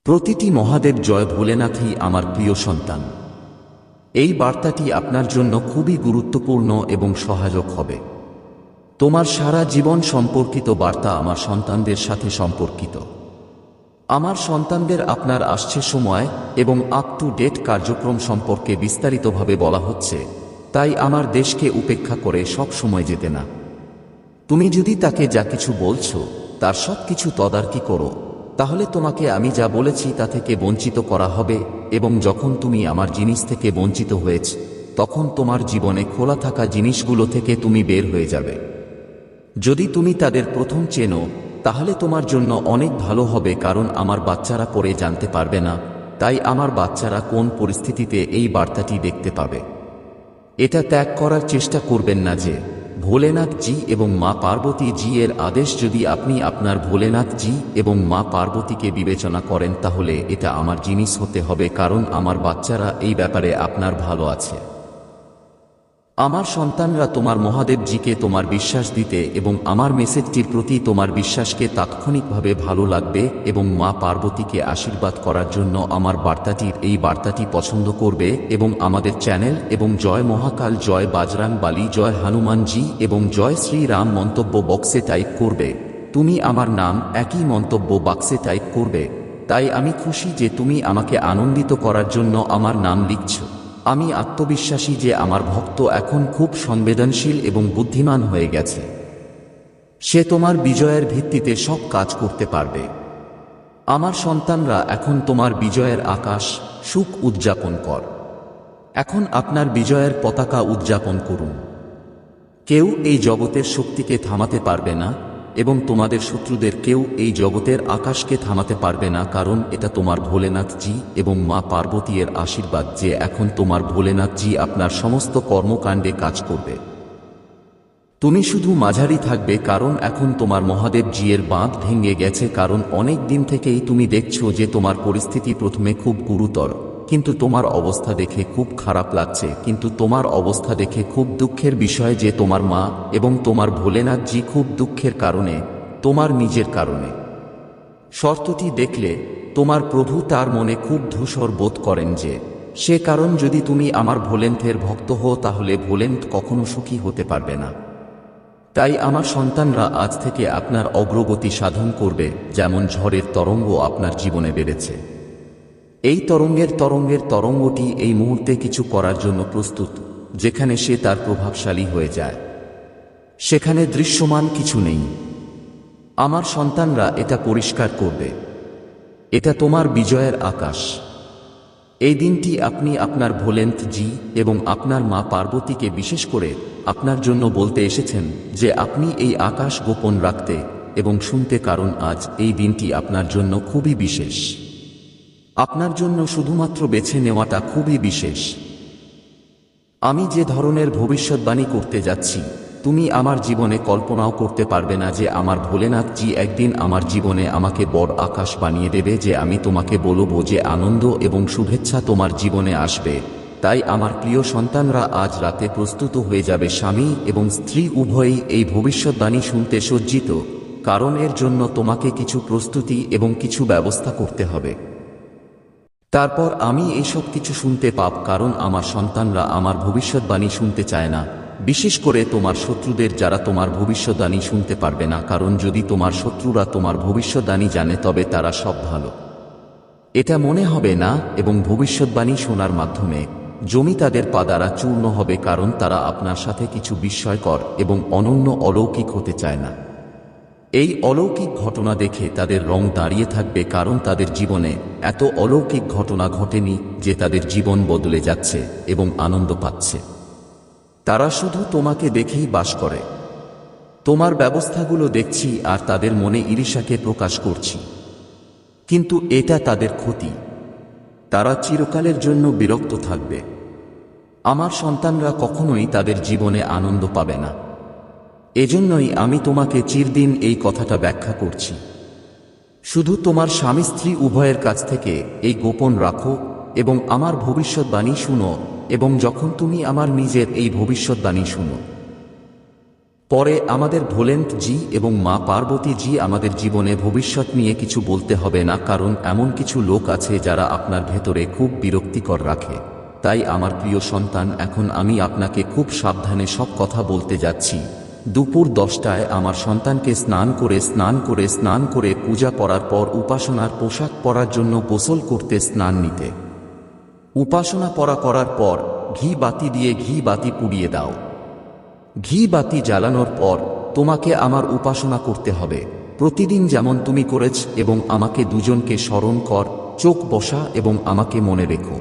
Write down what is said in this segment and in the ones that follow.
প্রতিটি মহাদেব জয় ভোলেনাথই আমার প্রিয় সন্তান। এই বার্তাটি আপনার জন্য খুবই গুরুত্বপূর্ণ এবং সহায়ক হবে। তোমার সারা জীবন সম্পর্কিত বার্তা আমার সন্তানদের সাথে সম্পর্কিত। আমার সন্তানদের আপনার আসছে সময় এবং আপ টু ডেট কার্যক্রম সম্পর্কে বিস্তারিতভাবে বলা হচ্ছে, তাই আমার দেশকে উপেক্ষা করে সব সময় যেতে না। তুমি যদি তাকে যা কিছু বলছো তার সব কিছু তদারকি করো, তাহলে তোমাকে আমি যা বলেছি তা থেকে বঞ্চিত করা হবে, এবং যখন তুমি আমার জিনিস থেকে বঞ্চিত হয়েছ তখন তোমার জীবনে খোলা থাকা জিনিসগুলো থেকে তুমি বের হয়ে যাবে। যদি তুমি তাদের প্রথম চেনো তাহলে তোমার জন্য অনেক ভালো হবে, কারণ আমার বাচ্চারা পরে জানতে পারবে না, তাই আমার বাচ্চারা কোন পরিস্থিতিতে এই বার্তাটি দেখতে পাবে। এটা ত্যাগ করার চেষ্টা করবেন না যে ভোলেনাথ জি এবং মা পার্বতী জি এর আদেশ যদি আপনি আপনার ভোলেনাথ জি এবং মা পার্বতীকে বিবেচনা করেন তাহলে এটা আমার জিনিস হতে হবে, কারণ আমার বাচ্চারা এই ব্যাপারে আপনার ভালো আছে। আমার সন্তানরা তোমার মহাদেব জিকে তোমার বিশ্বাস দিতে এবং আমার মেসেজটির প্রতি তোমার বিশ্বাসকে তাৎক্ষণিকভাবে ভালো লাগবে এবং মা পার্বতীকে আশীর্বাদ করার জন্য আমার বার্তাটি পছন্দ করবে এবং আমাদের চ্যানেল এবং জয় মহাকাল, জয় বাজরাং বালি, জয় হনুমান জি এবং জয় শ্রীরাম মন্তব্য বক্সে টাইপ করবে। তুমি আমার নাম একই মন্তব্য বাক্সে টাইপ করবে। তাই আমি খুশি যে তুমি আমাকে আনন্দিত করার জন্য আমার নাম লিখছো। আমি আত্মবিশ্বাসী যে আমার ভক্ত এখন খুব সংবেদনশীল এবং বুদ্ধিমান হয়ে গেছে। সে তোমার বিজয়ের ভিত্তিতে সব কাজ করতে পারবে। আমার সন্তানরা এখন তোমার বিজয়ের আকাশ সুখ উদযাপন কর। এখন আপনার বিজয়ের পতাকা উদযাপন করুন। কেউ এই জগতের শক্তিকে থামাতে পারবে না এবং তোমাদের শত্রুদের কেউ এই জগতের আকাশকে থামাতে পারবে না, কারণ এটা তোমার ভোলেনাথ জি এবং মা পার্বতী এর আশীর্বাদ যে এখন তোমার ভোলেনাথ জি আপনার সমস্ত কর্মকাণ্ডে কাজ করবে। তুমি শুধু মাঝারি থাকবে, কারণ এখন তোমার মহাদেব জি এর বাঁধ ভেঙে গেছে, কারণ অনেক দিন থেকেই তুমি দেখছো যে তোমার পরিস্থিতি প্রথমে খুব গুরুতর, কিন্তু তোমার অবস্থা দেখে খুব খারাপ লাগছে, কিন্তু তোমার অবস্থা দেখে খুব দুঃখের বিষয় যে তোমার মা এবং তোমার ভোলেনাথ জি খুব দুঃখের কারণে, তোমার নিজের কারণে। শর্তটি দেখলে তোমার প্রভু তার মনে খুব ধূসর বোধ করেন যে সে কারণ যদি তুমি আমার ভোলেন্থের ভক্ত হও তাহলে ভোলেন্থ কখনো সুখী হতে পারবে না। তাই আমার সন্তানরা আজ থেকে আপনার অগ্রগতি সাধন করবে, যেমন ঝড়ের তরঙ্গ আপনার জীবনে বেড়েছে। এই তরঙ্গটি এই মুহূর্তে কিছু করার জন্য প্রস্তুত, যেখানে সে তার প্রভাবশালী হয়ে যায়। সেখানে দৃশ্যমান কিছু নেই। আমার সন্তানরা এটা পরিষ্কার করবে। এটা তোমার বিজয়ের আকাশ। এই দিনটি আপনি আপনার ভোলেন্থ জি এবং আপনার মা পার্বতীকে বিশেষ করে আপনার জন্য বলতে এসেছেন যে আপনি এই আকাশ গোপন রাখতে এবং শুনতে, কারণ আজ এই দিনটি আপনার জন্য খুবই বিশেষ। আপনার জন্য শুধুমাত্র বেছে নেওয়াটা খুবই বিশেষ। আমি যে ধরনের ভবিষ্যৎবাণী করতে যাচ্ছি তুমি আমার জীবনে কল্পনাও করতে পারবে না যে আমার ভোলেনাথ জি একদিন আমার জীবনে আমাকে বড় আকাশ বানিয়ে দেবে, যে আমি তোমাকে বলবো যে আনন্দ এবং শুভেচ্ছা তোমার জীবনে আসবে। তাই আমার প্রিয় সন্তানরা আজ রাতে প্রস্তুত হয়ে যাবে। স্বামী এবং স্ত্রী উভয়ই এই ভবিষ্যৎবাণী শুনতে সজ্জিত, কারণ এর জন্য তোমাকে কিছু প্রস্তুতি এবং কিছু ব্যবস্থা করতে হবে। তারপর আমি এইসব কিছু শুনতে পাব, কারণ আমার সন্তানরা আমার ভবিষ্যৎবাণী শুনতে চায় না, বিশেষ করে তোমার শত্রুদের, যারা তোমার ভবিষ্যৎবাণী শুনতে পারবে না, কারণ যদি তোমার শত্রুরা তোমার ভবিষ্যৎবাণী জানে তবে তারা সব ভালো এটা মনে হবে না, এবং ভবিষ্যৎবাণী শোনার মাধ্যমে জমি তাদের পা দ্বারা চূর্ণ হবে, কারণ তারা আপনার সাথে কিছু বিস্ময়কর এবং অনন্য অলৌকিক হতে চায় না। এই অলৌকিক ঘটনা দেখে তাদের রং দাঁড়িয়ে থাকবে, কারণ তাদের জীবনে এত অলৌকিক ঘটনা ঘটেনি যে তাদের জীবন বদলে যাচ্ছে এবং আনন্দ পাচ্ছে। তারা শুধু তোমাকে দেখেই বাস করে। তোমার ব্যবস্থাগুলো দেখছি আর তাদের মনে ঈর্ষাকে প্রকাশ করছি, কিন্তু এটা তাদের ক্ষতি। তারা চিরকালের জন্য বিরক্ত থাকবে। আমার সন্তানরা কখনোই তাদের জীবনে আনন্দ পাবে না। এজন্যই আমি তোমাকে চিরদিন এই কথাটা ব্যাখ্যা করছি। শুধু তোমার স্বামী স্ত্রী উভয়ের কাছ থেকে এই গোপন রাখো এবং আমার ভবিষ্যৎবাণী শুনো, এবং যখন তুমি আমার নিজের এই ভবিষ্যৎবাণী শুনো পরে আমাদের ভোলেনাথ জি এবং মা পার্বতী জি আমাদের জীবনে ভবিষ্যৎ নিয়ে কিছু বলতে হবে না, কারণ এমন কিছু লোক আছে যারা আপনার ভেতরে খুব বিরক্তিকর রাখে। তাই আমার প্রিয় সন্তান, এখন আমি আপনাকে খুব সাবধানে সব কথা বলতে যাচ্ছি। দুপুর 10টায় আমার সন্তানকে স্নান করে পূজা করার পর উপাসনার পোশাক পরার জন্য গোসল করতে স্নান নিতে। উপাসনা করার পর ঘি বাতি দিয়ে ঘি বাতি পুড়িয়ে দাও। ঘি বাতি জ্বালানোর পর তোমাকে আমার উপাসনা করতে হবে প্রতিদিন যেমন তুমি করেছ, এবং আমাকে দুজনকে স্মরণ কর, চোখ বসা এবং আমাকে মনে রেখো।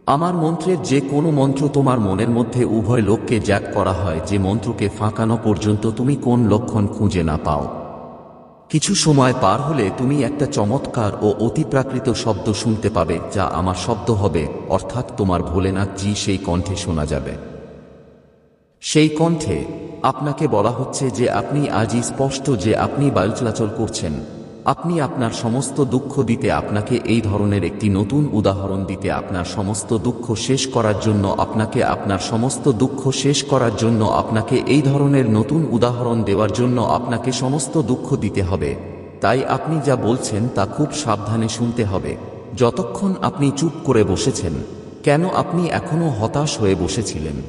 আমার মন্ত্রের যে কোনো মন্ত্র তোমার মনের মধ্যে উভয় লোককে জ্যাক করা হয়, যে মন্ত্রকে ফাঁকানো পর্যন্ত তুমি কোন লক্ষণ খুঁজে না পাও। কিছু সময় পার হলে তুমি একটা চমৎকার ও অতিপ্রাকৃত শব্দ শুনতে পাবে, যা আমার শব্দ হবে, অর্থাৎ তোমার ভোলেনাথ জি সেই কণ্ঠে শোনা যাবে। সেই কণ্ঠে আপনাকে বলা হচ্ছে যে আপনি আজই স্পষ্ট যে আপনি বায়ু চলাচল করছেন। আপনি আপনার সমস্ত দুঃখ দিতে আপনাকে এই ধরনের একটি নতুন উদাহরণ দিতে, আপনার সমস্ত দুঃখ শেষ করার জন্য আপনাকে এই ধরনের নতুন উদাহরণ দেওয়ার জন্য আপনাকে সমস্ত দুঃখ দিতে হবে। তাই আপনি যা বলছেন তা খুব সাবধানে শুনতে হবে। যতক্ষণ আপনি চুপ করে বসেছেন, কেন আপনি এখনো হতাশ হয়ে বসেছিলেন?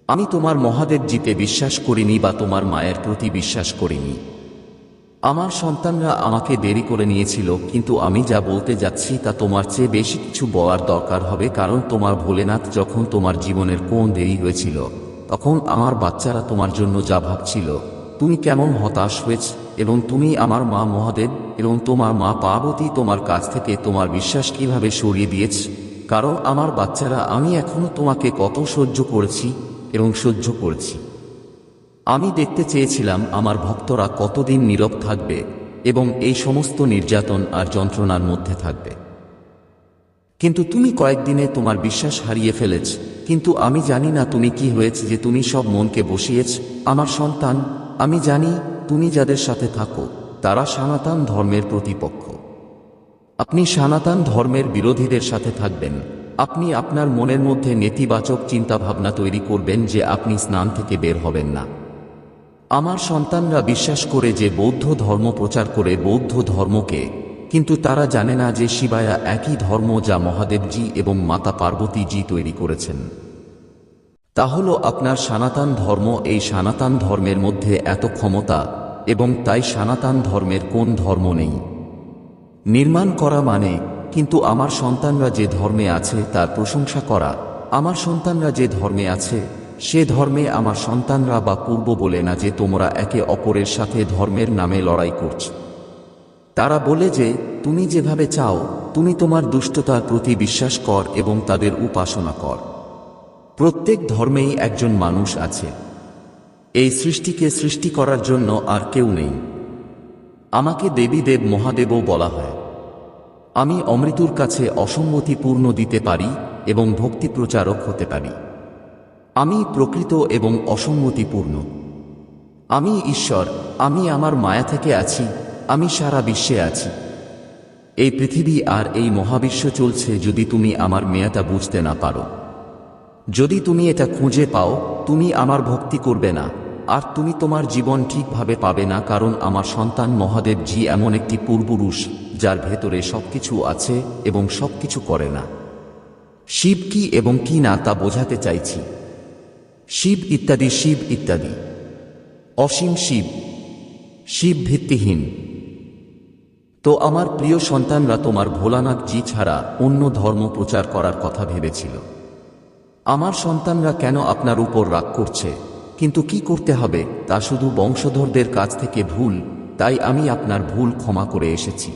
আমি তোমার মহাদেব জিতে বিশ্বাস করিনি বা তোমার মায়ের প্রতি বিশ্বাস করিনি। আমার সন্তানরা আমাকে দেরি করে নিয়েছিল, কিন্তু আমি যা বলতে যাচ্ছি তা তোমার চেয়ে বেশি কিছু বলার দরকার হবে, কারণ তোমার ভোলেনাথ যখন তোমার জীবনের কোন দেরি হয়েছিল, তখন আমার বাচ্চারা তোমার জন্য যা ভাবছিল, তুমি কেমন হতাশ হয়েছ, এবং তুমি আমার মা মহাদেব এবং তোমার মা পার্বতী তোমার কাছ থেকে তোমার বিশ্বাস কিভাবে সরিয়ে দিয়েছ। কারণ আমার বাচ্চারা, আমি এখনো তোমাকে কত সহ্য করেছি এবং সহ্য করেছি। আমি দেখতে চেয়েছিলাম আমার ভক্তরা কতদিন নীরব থাকবে এবং এই সমস্ত নির্যাতন আর যন্ত্রণার মধ্যে থাকবে। কিন্তু তুমি কয়েকদিনে তোমার বিশ্বাস হারিয়ে ফেলেছ। কিন্তু আমি জানি না তুমি কি হয়েছে যে তুমি সব মনকে বসিয়েছ। আমার সন্তান, আমি জানি তুমি যাদের সাথে থাকো তারা সনাতন ধর্মের প্রতিপক্ষ। আপনি সনাতন ধর্মের বিরোধীদের সাথে থাকবেন। আপনি আপনার মনের মধ্যে নেতিবাচক চিন্তাভাবনা তৈরি করবেন যে আপনি স্নান থেকে বের হবেন না। আমার সন্তানরা বিশ্বাস করে যে বৌদ্ধ ধর্ম প্রচার করে বৌদ্ধ ধর্মকে, কিন্তু তারা জানে না যে শিবায়া একই ধর্ম যা মহাদেবজি এবং মাতা পার্বতীজি তৈরি করেছেন। তা হলো আপনার সনাতন ধর্ম। এই সনাতন ধর্মের মধ্যে এত ক্ষমতা, এবং তাই সনাতন ধর্মের কোন ধর্ম নেই নির্মাণ করা মানে। কিন্তু আমার সন্তানরা যে ধর্মে আছে তার প্রশংসা করা। আমার সন্তানরা যে ধর্মে আছে সে ধর্মে আমার সন্তানরা বা পূর্ব বলে না যে তোমরা একে অপরের সাথে ধর্মের নামে লড়াই করছ। তারা বলে যে তুমি যেভাবে চাও, তুমি তোমার দুষ্টতার প্রতি বিশ্বাস কর এবং তাদের উপাসনা কর। প্রত্যেক ধর্মেই একজন মানুষ আছে। এই সৃষ্টিকে সৃষ্টি করার জন্য আর কেউ নেই। আমাকে দেবী দেব মহাদেবও বলা হয়। আমি অমৃতুর কাছে অসম্মতিপূর্ণ দিতে পারি এবং ভক্তি প্রচারক হতে পারি। আমি প্রকৃত এবং অসম্মতিপূর্ণ। আমি ঈশ্বর। আমি আমার মায়া থেকে আছি। আমি সারা বিশ্বে আছি। এই পৃথিবী আর এই মহাবিশ্ব চলছে যদি তুমি আমার মেয়াটা বুঝতে না পারো। যদি তুমি এটা খুঁজে পাও, তুমি আমার ভক্তি করবে না, আর তুমি তোমার জীবন ঠিকভাবে পাবে না। কারণ আমার সন্তান মহাদেব জি এমন একটি পূর্বপুরুষ যার ভেতরে সবকিছু আছে এবং সবকিছু করে না। শিব কি এবং কি না তা বোঝাতে চাইছি। শিব ইত্যাদি, শিব ইত্যাদি, অসীম শিব, শিব ভিত্তিহীন। তো আমার প্রিয় সন্তানরা তোমার ভোলানাথ জি ছাড়া অন্য ধর্ম প্রচার করার কথা ভেবেছিল। আমার সন্তানরা কেন আপনার উপর রাগ করছে, কিন্তু কি করতে হবে তা শুধু বংশধরদের কাছ থেকে ভুল। তাই আমি আপনার ভুল ক্ষমা করে এসেছি।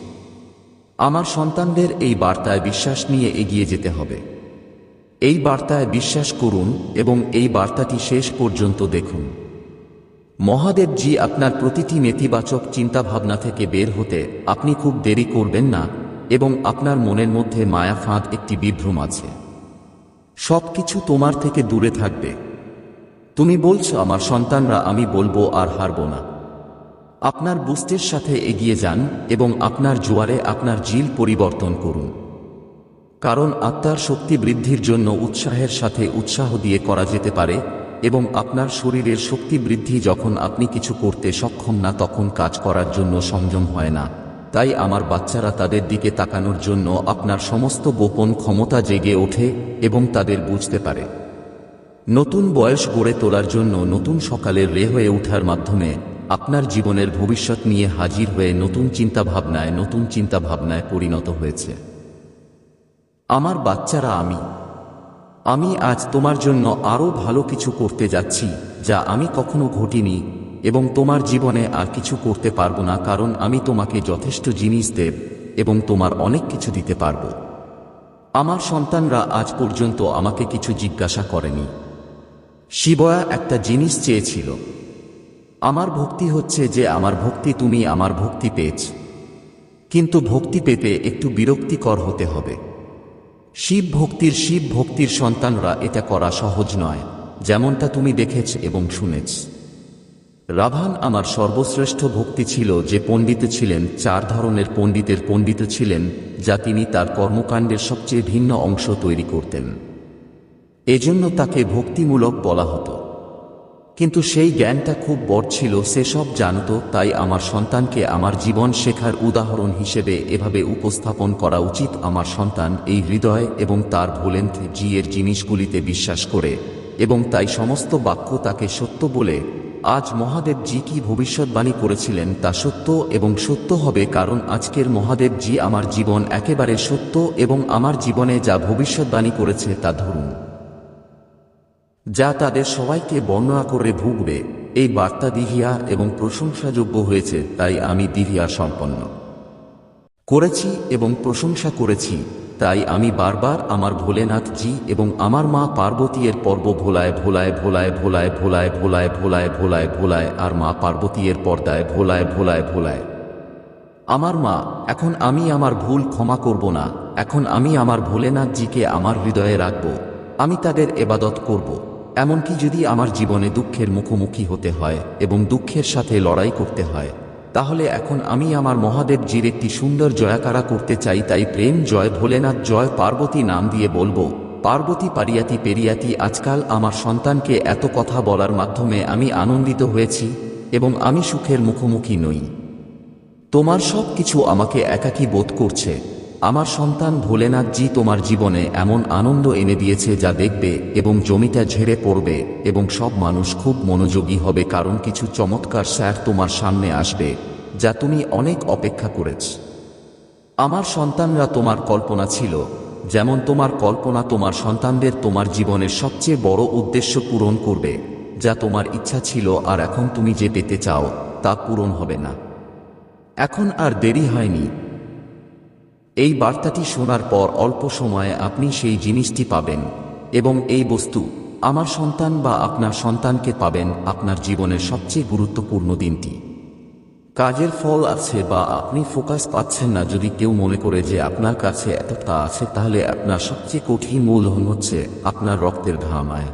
আমার সন্তানদের এই বার্তায় বিশ্বাস নিয়ে এগিয়ে যেতে হবে। এই বার্তায় বিশ্বাস করুন এবং এই বার্তাটি শেষ পর্যন্ত দেখুন। মহাদেব জি আপনার প্রতিটি নেতিবাচক চিন্তাভাবনা থেকে বের হতে আপনি খুব দেরি করবেন না, এবং আপনার মনের মধ্যে মায়া ফাঁদ একটি বিভ্রম আছে। সবকিছু তোমার থেকে দূরে থাকবে। তুমি বলছো আমার সন্তানরা, আমি বলবো আর হারব না। আপনার বুস্টের সাথে এগিয়ে যান এবং আপনার জোয়ারে আপনার জিল পরিবর্তন করুন। কারণ আত্মার শক্তি বৃদ্ধির জন্য উৎসাহের সাথে উৎসাহ দিয়ে করা যেতে পারে, এবং আপনার শরীরের শক্তি বৃদ্ধি। যখন আপনি কিছু করতে সক্ষম না তখন কাজ করার জন্য সংযম হয় না। তাই আমার বাচ্চারা তাদের দিকে তাকানোর জন্য আপনার সমস্ত গোপন ক্ষমতা জেগে ওঠে এবং তাদের বুঝতে পারে। নতুন বয়স গড়ে তোলার জন্য নতুন সকালের রে হয়ে ওঠার মাধ্যমে আপনার জীবনের ভবিষ্যৎ নিয়ে হাজির হয়ে নতুন চিন্তাভাবনায় পরিণত হয়েছে। আমার বাচ্চারা, আমি আজ তোমার জন্য আরও ভালো কিছু করতে যাচ্ছি যা আমি কখনো ঘটিনি, এবং তোমার জীবনে আর কিছু করতে পারবো না, কারণ আমি তোমাকে যথেষ্ট জিনিস দেব এবং তোমার অনেক কিছু দিতে পারবো। আমার সন্তানরা আজ পর্যন্ত আমাকে কিছু জিজ্ঞাসা করেনি। শিবয়া একটা জিনিস চেয়েছিল। আমার ভক্তি হচ্ছে যে আমার ভক্তি, তুমি আমার ভক্তি পেয়েছ, কিন্তু ভক্তি পেতে একটু বিরক্তিকর হতে হবে। শিব ভক্তির সন্তানরা এটা করা সহজ নয়, যেমনটা তুমি দেখেছ এবং শুনেছ। রাভান আমার সর্বশ্রেষ্ঠ ভক্তি ছিল, যে পণ্ডিত ছিলেন। 4 ধরনের পণ্ডিত ছিলেন, যা তিনি তার কর্মকাণ্ডের সবচেয়ে ভিন্ন অংশ তৈরি করতেন। এজন্য তাকে ভক্তিমূলক বলা হতো। কিন্তু সেই জ্ঞানটা খুব বড় ছিল, সে সব জানত। তাই আমার সন্তানকে আমার জীবন শেখার উদাহরণ হিসেবে এভাবে উপস্থাপন করা উচিত। আমার সন্তান এই হৃদয় এবং তার ভোলেন্থ জি এর জিনিসগুলিতে বিশ্বাস করে, এবং তাই সমস্ত বাক্য তাকে সত্য বলে। আজ মহাদেব জি কি ভবিষ্যৎবাণী করেছিলেন তা সত্য এবং সত্য হবে, কারণ আজকের মহাদেব জি আমার জীবন একেবারে সত্য, এবং আমার জীবনে যা ভবিষ্যৎবাণী করেছে তা ধরুন, যা তাদের সবাইকে বর্ণনা করে ভুগবে। এই বার্তা দিহিয়া এবং প্রশংসাযোগ্য হয়েছে, তাই আমি দিহিয়া সম্পন্ন করেছি এবং প্রশংসা করেছি। তাই আমি বারবার আমার ভোলেনাথ জি এবং আমার মা পার্বতী এর পর্ব ভোলায় ভোলায় ভোলায় ভোলায় ভোলায় ভোলায় ভোলায় ভোলায় ভোলায়, আর মা পার্বতী এর পর্দায় ভোলায় ভোলায় ভোলায়। আমার মা, এখন আমি আমার ভুল ক্ষমা করব না। এখন আমি আমার ভোলেনাথ জিকে আমার হৃদয়ে রাখব। আমি তাদের এবাদত করব। এমনকি যদি আমার জীবনে দুঃখের মুখোমুখি হতে হয় এবং দুঃখের সাথে লড়াই করতে হয়, তাহলে এখন আমি আমার মহাদেব জির একটি সুন্দর জয়াকারা করতে চাই। তাই প্রেম জয় ভোলেনাথ জয় পার্বতী নাম দিয়ে বলবো, পার্বতী পারিয়াতি পেরিয়াতি। আজকাল আমার সন্তানকে এত কথা বলার মাধ্যমে আমি আনন্দিত হয়েছি এবং আমি সুখের মুখোমুখি নই। তোমার সব কিছু আমাকে একাকী বোধ করছে। আমার সন্তান ভোলেনাথ জি তোমার জীবনে এমন আনন্দ এনে দিয়েছে যা দেখবে এবং জমিটা ঝেড়ে পড়বে, এবং সব মানুষ খুব মনোযোগী হবে, কারণ কিছু চমৎকার স্যার তোমার সামনে আসবে যা তুমি অনেক অপেক্ষা করেছ। আমার সন্তানরা তোমার কল্পনা ছিল, যেমন তোমার কল্পনা তোমার সন্তানদের তোমার জীবনের সবচেয়ে বড় উদ্দেশ্য পূরণ করবে, যা তোমার ইচ্ছা ছিল। আর এখন তুমি যে পেতে চাও তা পূরণ হবে না। এখন আর দেরি হয়নি। এই বার্তাটি শোনার পর অল্প সময়ে আপনি সেই জিনিসটি পাবেন, এবং এই বস্তু আমার সন্তান বা আপনার সন্তানকে পাবেন আপনার জীবনের সবচেয়ে গুরুত্বপূর্ণ দিনটি। কাজের ফল আছে বা আপনি ফোকাস পাচ্ছেন না। যদি কেউ মনে করে যে আপনার কাছে এতটা আছে, তাহলে আপনার সবচেয়ে কঠিন মূলধন হচ্ছে আপনার রক্তের ঘামায়।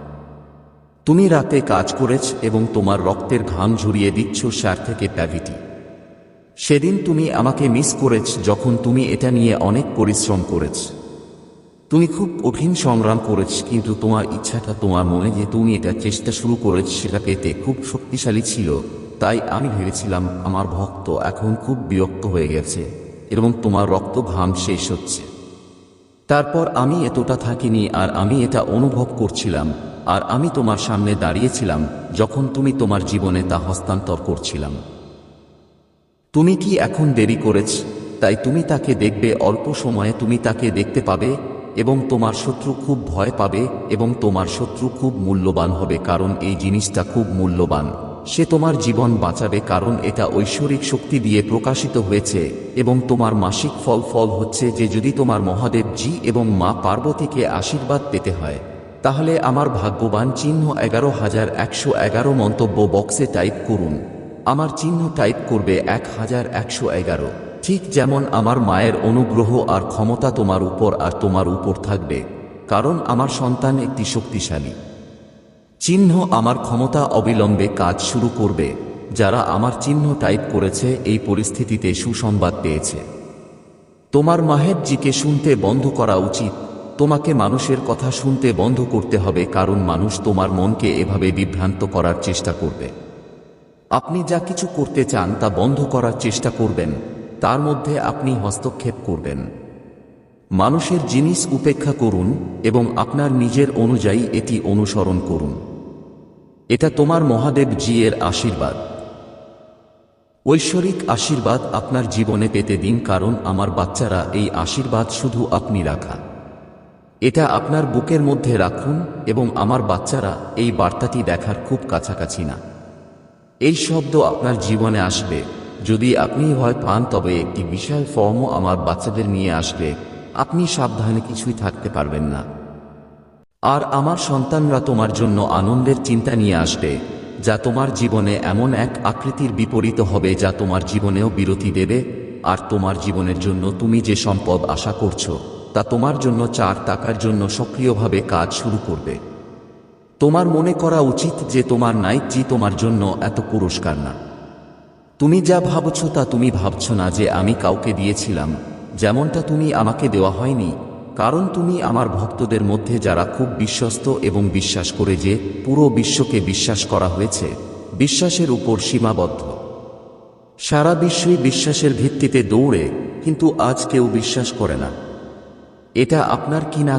তুমি রাতে কাজ করেছ এবং তোমার রক্তের ঘাম ঝরিয়ে দিচ্ছ স্যার থেকে প্যাভিটি। সেদিন তুমি আমাকে মিস করেছ যখন তুমি এটা নিয়ে অনেক পরিশ্রম করেছ। তুমি খুব কঠিন সংগ্রাম করেছ, কিন্তু তোমার ইচ্ছাটা, তোমার মনে যে তুমি এটা চেষ্টা শুরু করেছ, সেটা পেতে খুব শক্তিশালী ছিল। তাই আমি ভেবেছিলাম আমার ভক্ত এখন খুব বিরক্ত হয়ে গেছে এবং তোমার রক্ত ঘাম শেষ হচ্ছে। তারপর আমি এতটা থাকিনি, আর আমি এটা অনুভব করছিলাম, আর আমি তোমার সামনে দাঁড়িয়েছিলাম যখন তুমি তোমার জীবনে তা হস্তান্তর করছিলাম। তুমি কি এখন দেরি করেছ? তাই তুমি তাকে দেখবে, অল্প সময়ে তুমি তাকে দেখতে পাবে, এবং তোমার শত্রু খুব ভয় পাবে, এবং তোমার শত্রু খুব মূল্যবান হবে, কারণ এই জিনিসটা খুব মূল্যবান। সে তোমার জীবন বাঁচাবে, কারণ এটা ঐশ্বরিক শক্তি দিয়ে প্রকাশিত হয়েছে। এবং তোমার মাসিক ফল হচ্ছে যে যদি তোমার মহাদেব জি এবং মা পার্বতীকে আশীর্বাদ পেতে হয়, তাহলে আমার ভাগ্যবান চিহ্ন 1111 মন্তব্য বক্সে টাইপ করুন। আমার চিহ্ন টাইপ করবে 1111, ঠিক যেমন আমার মায়ের অনুগ্রহ আর ক্ষমতা তোমার উপর আর তোমার উপর থাকবে, কারণ আমার সন্তান একটি শক্তিশালী চিহ্ন। আমার ক্ষমতা অবিলম্বে কাজ শুরু করবে। যারা আমার চিহ্ন টাইপ করেছে এই পরিস্থিতিতে সুসংবাদ পেয়েছে। তোমার মাহেব জিকে শুনতে বন্ধ করা উচিত, তোমাকে মানুষের কথা শুনতে বন্ধ করতে হবে, কারণ মানুষ তোমার মনকে এভাবে বিভ্রান্ত করার চেষ্টা করবে। আপনি যা কিছু করতে চান তা বন্ধ করার চেষ্টা করবেন, তার মধ্যে আপনি হস্তক্ষেপ করবেন। মানুষের জিনিস উপেক্ষা করুন এবং আপনার নিজের অনুযায়ী এটি অনুসরণ করুন। এটা তোমার মহাদেব জি এর আশীর্বাদ। ঐশ্বরিক আশীর্বাদ আপনার জীবনে পেতে দিন, কারণ আমার বাচ্চারা, এই আশীর্বাদ শুধু আপনি রাখা। এটা আপনার বুকের মধ্যে রাখুন এবং আমার বাচ্চারা, এই বার্তাটি দেখার খুব কাছাকাছি না। এই শব্দ আপনার জীবনে আসবে। যদি আপনি ভয় পান তবে একটি বিশাল ফর্মও আমার বাচ্চাদের নিয়ে আসবে। আপনি সাবধানে কিছুই থাকতে পারবেন না। আর আমার সন্তানরা তোমার জন্য আনন্দের চিন্তা নিয়ে আসবে, যা তোমার জীবনে এমন এক আকৃতির বিপরীত হবে যা তোমার জীবনেও বিরতি দেবে। আর তোমার জীবনের জন্য তুমি যে সম্পদ আশা করছো তা তোমার জন্য 4 টাকার জন্য সক্রিয়ভাবে কাজ শুরু করবে। তোমার মনে করা উচিত যে তোমার নাইট জি তোমার জন্য এত পুরস্কার না। তুমি যা ভাবছো তা তুমি ভাবছো না যে আমি কাউকে দিয়েছিলাম, যেমনটা তুমি আমাকে দেওয়া হয়নি, কারণ তুমি আমার ভক্তদের মধ্যে যারা খুব বিশ্বস্ত এবং বিশ্বাস করে যে পুরো বিশ্বকে বিশ্বাস করা হয়েছে, বিশ্বাসের উপর সীমাবদ্ধ। সারা বিশ্বই বিশ্বাসের ভিত্তিতে দৌড়ে, কিন্তু আজ কেউ বিশ্বাস করে না। এটা আপনার কিনা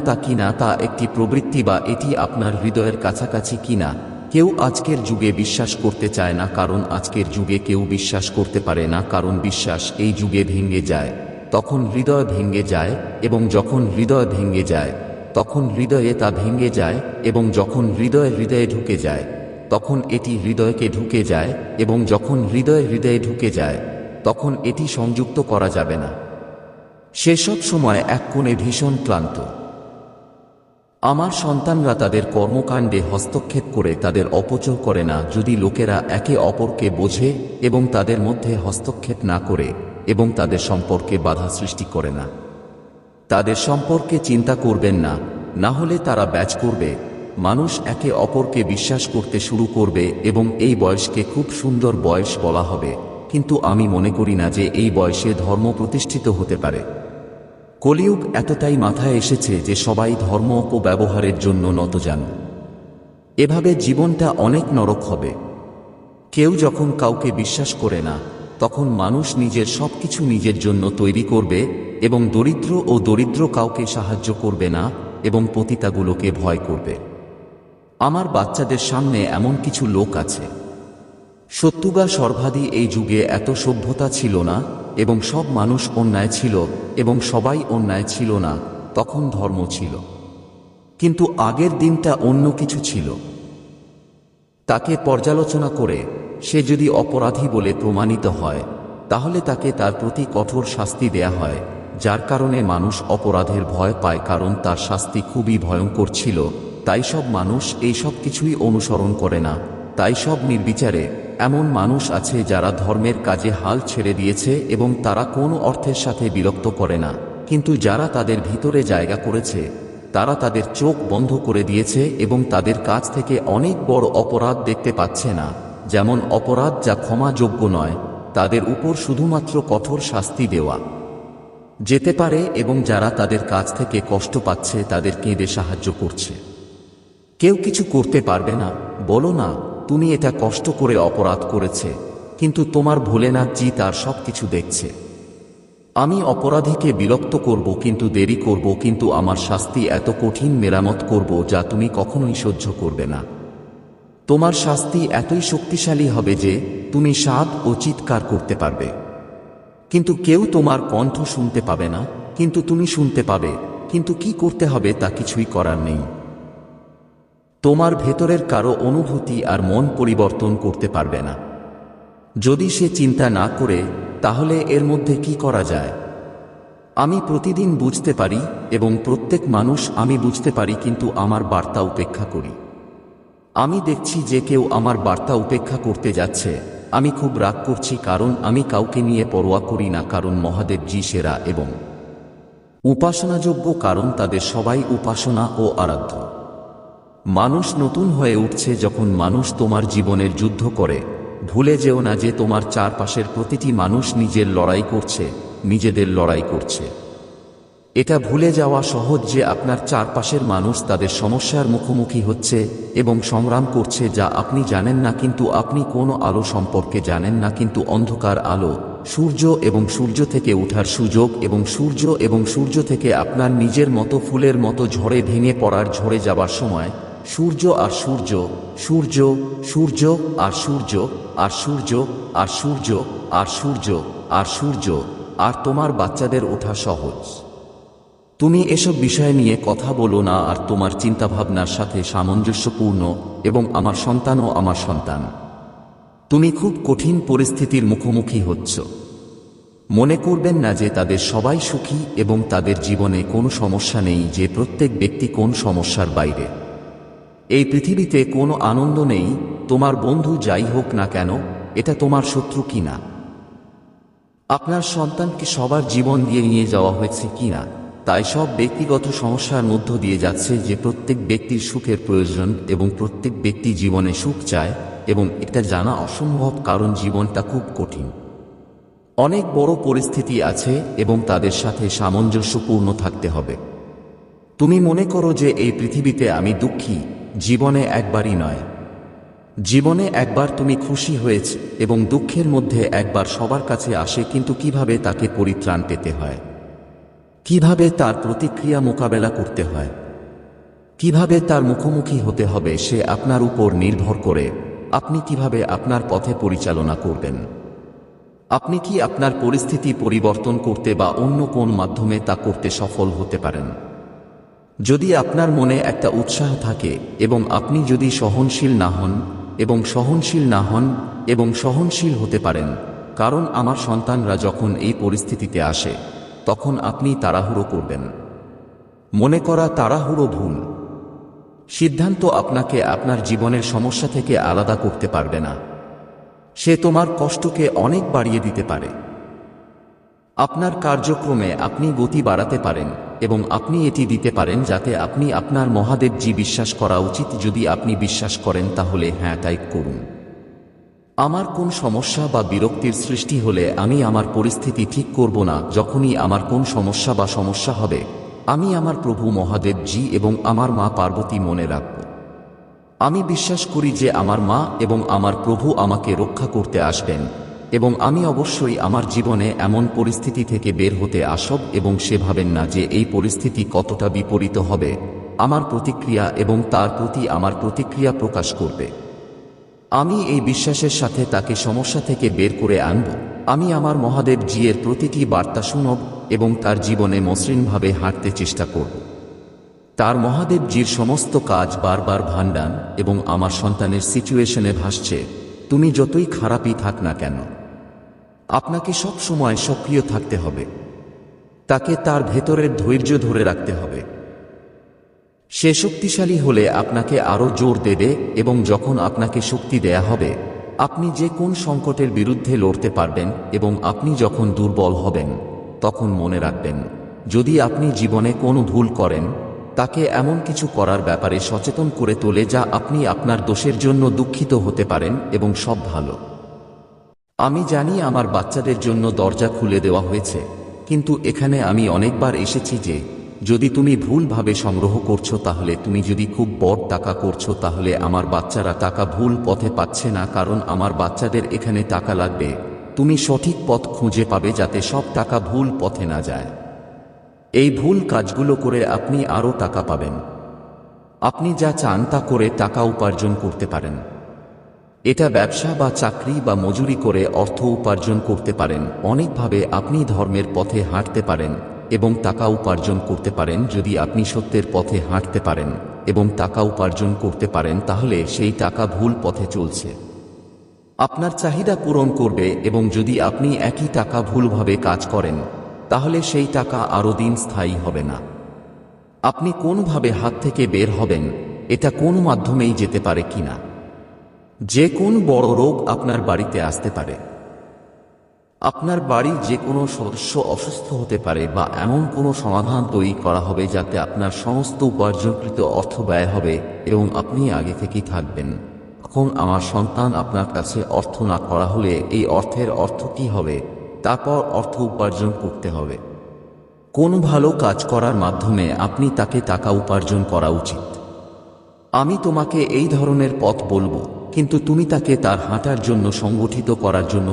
তা একটি প্রবৃত্তি, বা এটি আপনার হৃদয়ের কাছাকাছি কিনা। কেউ আজকের যুগে বিশ্বাস করতে চায় না, কারণ আজকের যুগে কেউ বিশ্বাস করতে পারে না, কারণ বিশ্বাস এই যুগে ভেঙে যায়, তখন হৃদয় ভেঙে যায়, এবং যখন হৃদয় ভেঙে যায় তখন হৃদয়ে তা ভেঙে যায়, এবং যখন হৃদয়ে ঢুকে যায় তখন এটি হৃদয়কে ঢুকে যায়, এবং যখন হৃদয়ে ঢুকে যায় তখন এটি সংযুক্ত করা যাবে না। সেসব সময় এক কোণে ভীষণ ক্লান্ত। আমার সন্তানরা তাদের কর্মকাণ্ডে হস্তক্ষেপ করে তাদের অপচয় করে না, যদি লোকেরা একে অপরকে বোঝে এবং তাদের মধ্যে হস্তক্ষেপ না করে এবং তাদের সম্পর্কে বাধা সৃষ্টি করে না। তাদের সম্পর্কে চিন্তা করবেন না, না হলে তারা ব্যাচ করবে। মানুষ একে অপরকে বিশ্বাস করতে শুরু করবে এবং এই বয়সকে খুব সুন্দর বয়স বলা হবে, কিন্তু আমি মনে করি না যে এই বয়সে ধর্ম প্রতিষ্ঠিত হতে পারে। কলিযুগ এতটাই মাথায় এসেছে যে সবাই ধর্ম ও ব্যবহারের জন্য নতজানু। এভাবে জীবনটা অনেক নরক হবে। কেউ যখন কাউকে বিশ্বাস করে না, তখন মানুষ নিজের সবকিছু নিজের জন্য তৈরি করবে এবং দরিদ্র কাউকে সাহায্য করবে না এবং পতিতাগুলোকে ভয় করবে। আমার বাচ্চাদের সামনে এমন কিছু লোক আছে। সত্যুগা সর্বাধি এই যুগে এত সভ্যতা ছিল না এবং সব মানুষ অন্যায় ছিল এবং সবাই অন্যায় ছিল না, তখন ধর্ম ছিল। কিন্তু আগের দিনটা অন্য কিছু ছিল। তাকে পর্যালোচনা করে সে যদি অপরাধী বলে প্রমাণিত হয়, তাহলে তাকে তার প্রতি কঠোর শাস্তি দেয়া হয়, যার কারণে মানুষ অপরাধের ভয় পায়, কারণ তার শাস্তি খুবই ভয়ঙ্কর ছিল। তাই সব মানুষ এই সব কিছুই অনুসরণ করে না। তাই সব নির্বিচারে এমন মানুষ আছে যারা ধর্মের কাজে হাল ছেড়ে দিয়েছে এবং তারা কোনো অর্থের সাথে বিরক্ত করে না, কিন্তু যারা তাদের ভিতরে জায়গা করেছে তারা তাদের চোখ বন্ধ করে দিয়েছে এবং তাদের কাছ থেকে অনেক বড় অপরাধ দেখতে পাচ্ছে না, যেমন অপরাধ যা ক্ষমাযোগ্য নয়, তাদের উপর শুধুমাত্র কঠোর শাস্তি দেওয়া যেতে পারে, এবং যারা তাদের কাছ থেকে কষ্ট পাচ্ছে তাদের কেঁদে সাহায্য করছে। কেউ কিছু করতে পারবে না। বলো না তুমি এটা কষ্ট করে অপরাধ করেছে, কিন্তু তোমার ভোলেনাথ জি তার সবকিছু দেখছে। আমি অপরাধীকে বিরক্ত করব, কিন্তু দেরি করব, কিন্তু আমার শাস্তি এত কঠিন মেরামত করব যা তুমি কখনোই সহ্য করবে না। তোমার শাস্তি এতই শক্তিশালী হবে যে তুমি সাধ ও চিৎকার করতে পারবে, কিন্তু কেউ তোমার কণ্ঠ শুনতে পাবে না, কিন্তু তুমি শুনতে পাবে। কিন্তু কি করতে হবে তা কিছুই করার নেই। তোমার ভেতরের কারো অনুভূতি আর মন পরিবর্তন করতে পারবে না। যদি সে চিন্তা না করে, তাহলে এর মধ্যে কি করা যায়? আমি প্রতিদিন বুঝতে পারি এবং প্রত্যেক মানুষ আমি বুঝতে পারি, কিন্তু আমার বার্তা উপেক্ষা করি। আমি দেখছি যে কেউ আমার বার্তা উপেক্ষা করতে যাচ্ছে। আমি খুব রাগ করছি, কারণ আমি কাউকে নিয়ে পরোয়া করি না, কারণ মহাদেব জি সেরা এবং উপাসনাযোগ্য, কারণ তাদের সবাই উপাসনা ও আরাধ্য। মানুষ নতুন হয়ে উঠছে যখন মানুষ তোমার জীবনের যুদ্ধ করে। ভুলে যেও না যে তোমার চারপাশের প্রতিটি মানুষ নিজের লড়াই করছে, নিজেদের লড়াই করছে। এটা ভুলে যাওয়া সহজ যে আপনার চারপাশের মানুষ তাদের সমস্যার মুখোমুখি হচ্ছে এবং সংগ্রাম করছে যা আপনি জানেন না, কিন্তু আপনি কোনো আলো সম্পর্কে জানেন না, কিন্তু অন্ধকার আলো, সূর্য এবং সূর্য থেকে ওঠার সুযোগ এবং সূর্য থেকে আপনার নিজের মতো ফুলের মতো ঝরে ভেঙে পড়ার ঝরে যাবার সময়, সূর্য আর সূর্য, সূর্য, সূর্য আর সূর্য, আর সূর্য, আর সূর্য, আর সূর্য, আর সূর্য, আর তোমার বাচ্চাদের ওঠা সহজ। তুমি এসব বিষয় নিয়ে কথা বলো না আর তোমার চিন্তাভাবনার সাথে সামঞ্জস্যপূর্ণ এবং আমার সন্তানও আমার সন্তান। তুমি খুব কঠিন পরিস্থিতির মুখোমুখি হচ্ছ। মনে করবেন না যে তাদের সবাই সুখী এবং তাদের জীবনে কোনো সমস্যা নেই, যে প্রত্যেক ব্যক্তি কোন সমস্যার বাইরে। এই পৃথিবীতে কোনো আনন্দ নেই, তোমার বন্ধু যাই হোক না কেন, এটা তোমার শত্রু কিনা। আপনার সন্তানকে সবার জীবন দিয়ে নিয়ে যাওয়া হয়েছে কিনা, তাই সব ব্যক্তিগত সমস্যার মধ্য দিয়ে যাচ্ছে, যে প্রত্যেক ব্যক্তির সুখের প্রয়োজন এবং প্রত্যেক ব্যক্তি জীবনে সুখ চায়, এবং এটা জানা অসম্ভব কারণ জীবনটা খুব কঠিন। অনেক বড় পরিস্থিতি আছে এবং তাদের সাথে সামঞ্জস্যপূর্ণ থাকতে হবে। তুমি মনে করো যে এই পৃথিবীতে আমি দুঃখী, জীবনে একবারই নয়। জীবনে একবার তুমি খুশি হয়েছে এবং দুঃখের মধ্যে একবার সবার কাছে আসে, কিন্তু কিভাবে তাকে পরিত্রাণ পেতে হয়, কিভাবে তার প্রতিক্রিয়া মোকাবেলা করতে হয়, কিভাবে তার মুখোমুখি হতে হবে, সে আপনার উপর নির্ভর করে আপনি কিভাবে আপনার পথে পরিচালনা করবেন। আপনি কি আপনার পরিস্থিতি পরিবর্তন করতে বা অন্য কোন মাধ্যমে তা করতে সফল হতে পারেন। যদি আপনার মনে একটা উৎসাহ থাকে এবং আপনি যদি সহনশীল না হন এবং সহনশীল না হন এবং সহনশীল হতে পারেন, কারণ আমার সন্তানরা যখন এই পরিস্থিতিতে আসে তখন আপনি তাড়াহুড়ো করবেন। মনে করা তাড়াহুড়ো ভুল। সিদ্ধান্ত আপনাকে আপনার জীবনের সমস্যা থেকে আলাদা করতে পারবে না। সে তোমার কষ্টকে অনেক বাড়িয়ে দিতে পারে। আপনার কার্যক্রমে আপনি গতি বাড়াতে পারেন এবং আপনি এটি দিতে পারেন যাতে আপনি আপনার মহাদেবজি বিশ্বাস করা উচিত। যদি আপনি বিশ্বাস করেন তাহলে হ্যাঁ টাইপ করুন। আমার কোন সমস্যা বা বিরক্তির সৃষ্টি হলে আমি আমার পরিস্থিতি ঠিক করব না। যখনই আমার কোন সমস্যা হবে, আমি আমার প্রভু মহাদেবজি এবং আমার মা পার্বতী মনে রাখব। আমি বিশ্বাস করি যে আমার মা এবং আমার প্রভু আমাকে রক্ষা করতে আসবেন এবং আমি অবশ্যই আমার জীবনে এমন পরিস্থিতি থেকে বের হতে আসব, এবং সে ভাবেন না যে এই পরিস্থিতি কতটা বিপরীত হবে আমার প্রতিক্রিয়া এবং তার প্রতি আমার প্রতিক্রিয়া প্রকাশ করবে। আমি এই বিশ্বাসের সাথে তাকে সমস্যা থেকে বের করে আনব। আমি আমার মহাদেব জিয়ের প্রতিটি বার্তা শুনব এবং তার জীবনে মসৃণভাবে হাঁটতে চেষ্টা করব। তার মহাদেব জির সমস্ত কাজ বারবার ভান্ডান এবং আমার সন্তানের সিচুয়েশনে ভাসছে। তুমি যতই খারাপই থাক না কেন, আপনাকে সব সময় সক্রিয় থাকতে হবে। তাকে তার ভেতরের ধৈর্য ধরে রাখতে হবে। সে শক্তিশালী হলে আপনাকে আরো জোর দেবে, এবং যখন আপনাকে শক্তি দেয়া হবে আপনি যে কোন সংকটের বিরুদ্ধে লড়তে পারবেন। এবং আপনি যখন দুর্বল হবেন তখন মনে রাখবেন, যদি আপনি জীবনে কোনো ভুল করেন, তাকে এমন কিছু করার ব্যাপারে সচেতন করে তোলে যা আপনি আপনার দোষের জন্য দুঃখিত হতে পারেন, এবং সব ভালো। আমি জানি আমার বাচ্চাদের জন্য দরজা খুলে দেওয়া হয়েছে, কিন্তু এখানে আমি অনেকবার এসেছি যে যদি তুমি ভুলভাবে সংগ্রহ করছো, তাহলে তুমি যদি খুব বড় টাকা করছো, তাহলে আমার বাচ্চারা টাকা ভুল পথে পাচ্ছে না, কারণ আমার বাচ্চাদের এখানে টাকা লাগবে। তুমি সঠিক পথ খুঁজে পাবে যাতে সব টাকা ভুল পথে না যায়। এই ভুল কাজগুলো করে আপনি আরও টাকা পাবেন। আপনি যা চান তা করে টাকা উপার্জন করতে পারেন। এটা ব্যবসা বা চাকরি বা মজুরি করে অর্থ উপার্জন করতে পারেন। অনেকভাবে আপনি ধর্মের পথে হাঁটতে পারেন এবং টাকা উপার্জন করতে পারেন। যদি আপনি সত্যের পথে হাঁটতে পারেন এবং টাকা উপার্জন করতে পারেন, তাহলে সেই টাকা ভুল পথে চলছে আপনার চাহিদা পূরণ করবে, এবং যদি আপনি একই টাকা ভুলভাবে কাজ করেন, তাহলে সেই টাকা আরও দিন স্থায়ী হবে না। আপনি কোনোভাবে হাত থেকে বের হবেন, এটা কোনো মাধ্যমেই যেতে পারে কিনা। যে কোন বড় রোগ আপনার বাড়িতে আসতে পারে। আপনার বাড়ির যে কোনো সদস্য অসুস্থ হতে পারে, বা এমন কোনো সমাধান তৈরি করা হবে যাতে আপনার সমস্ত উপার্জনকৃত অর্থ ব্যয় হবে এবং আপনি আগে থেকেই থাকবেন। এখন আমার সন্তান, আপনার কাছে অর্থ না করা হলে এই অর্থের অর্থ কী হবে? তারপর অর্থ উপার্জন করতে হবে। কোন ভালো কাজ করার মাধ্যমে আপনি তাকে টাকা উপার্জন করা উচিত। আমি তোমাকে এই ধরনের পথ বলবো, কিন্তু তুমি তাকে তার হাঁটার জন্য সংগঠিত করার জন্য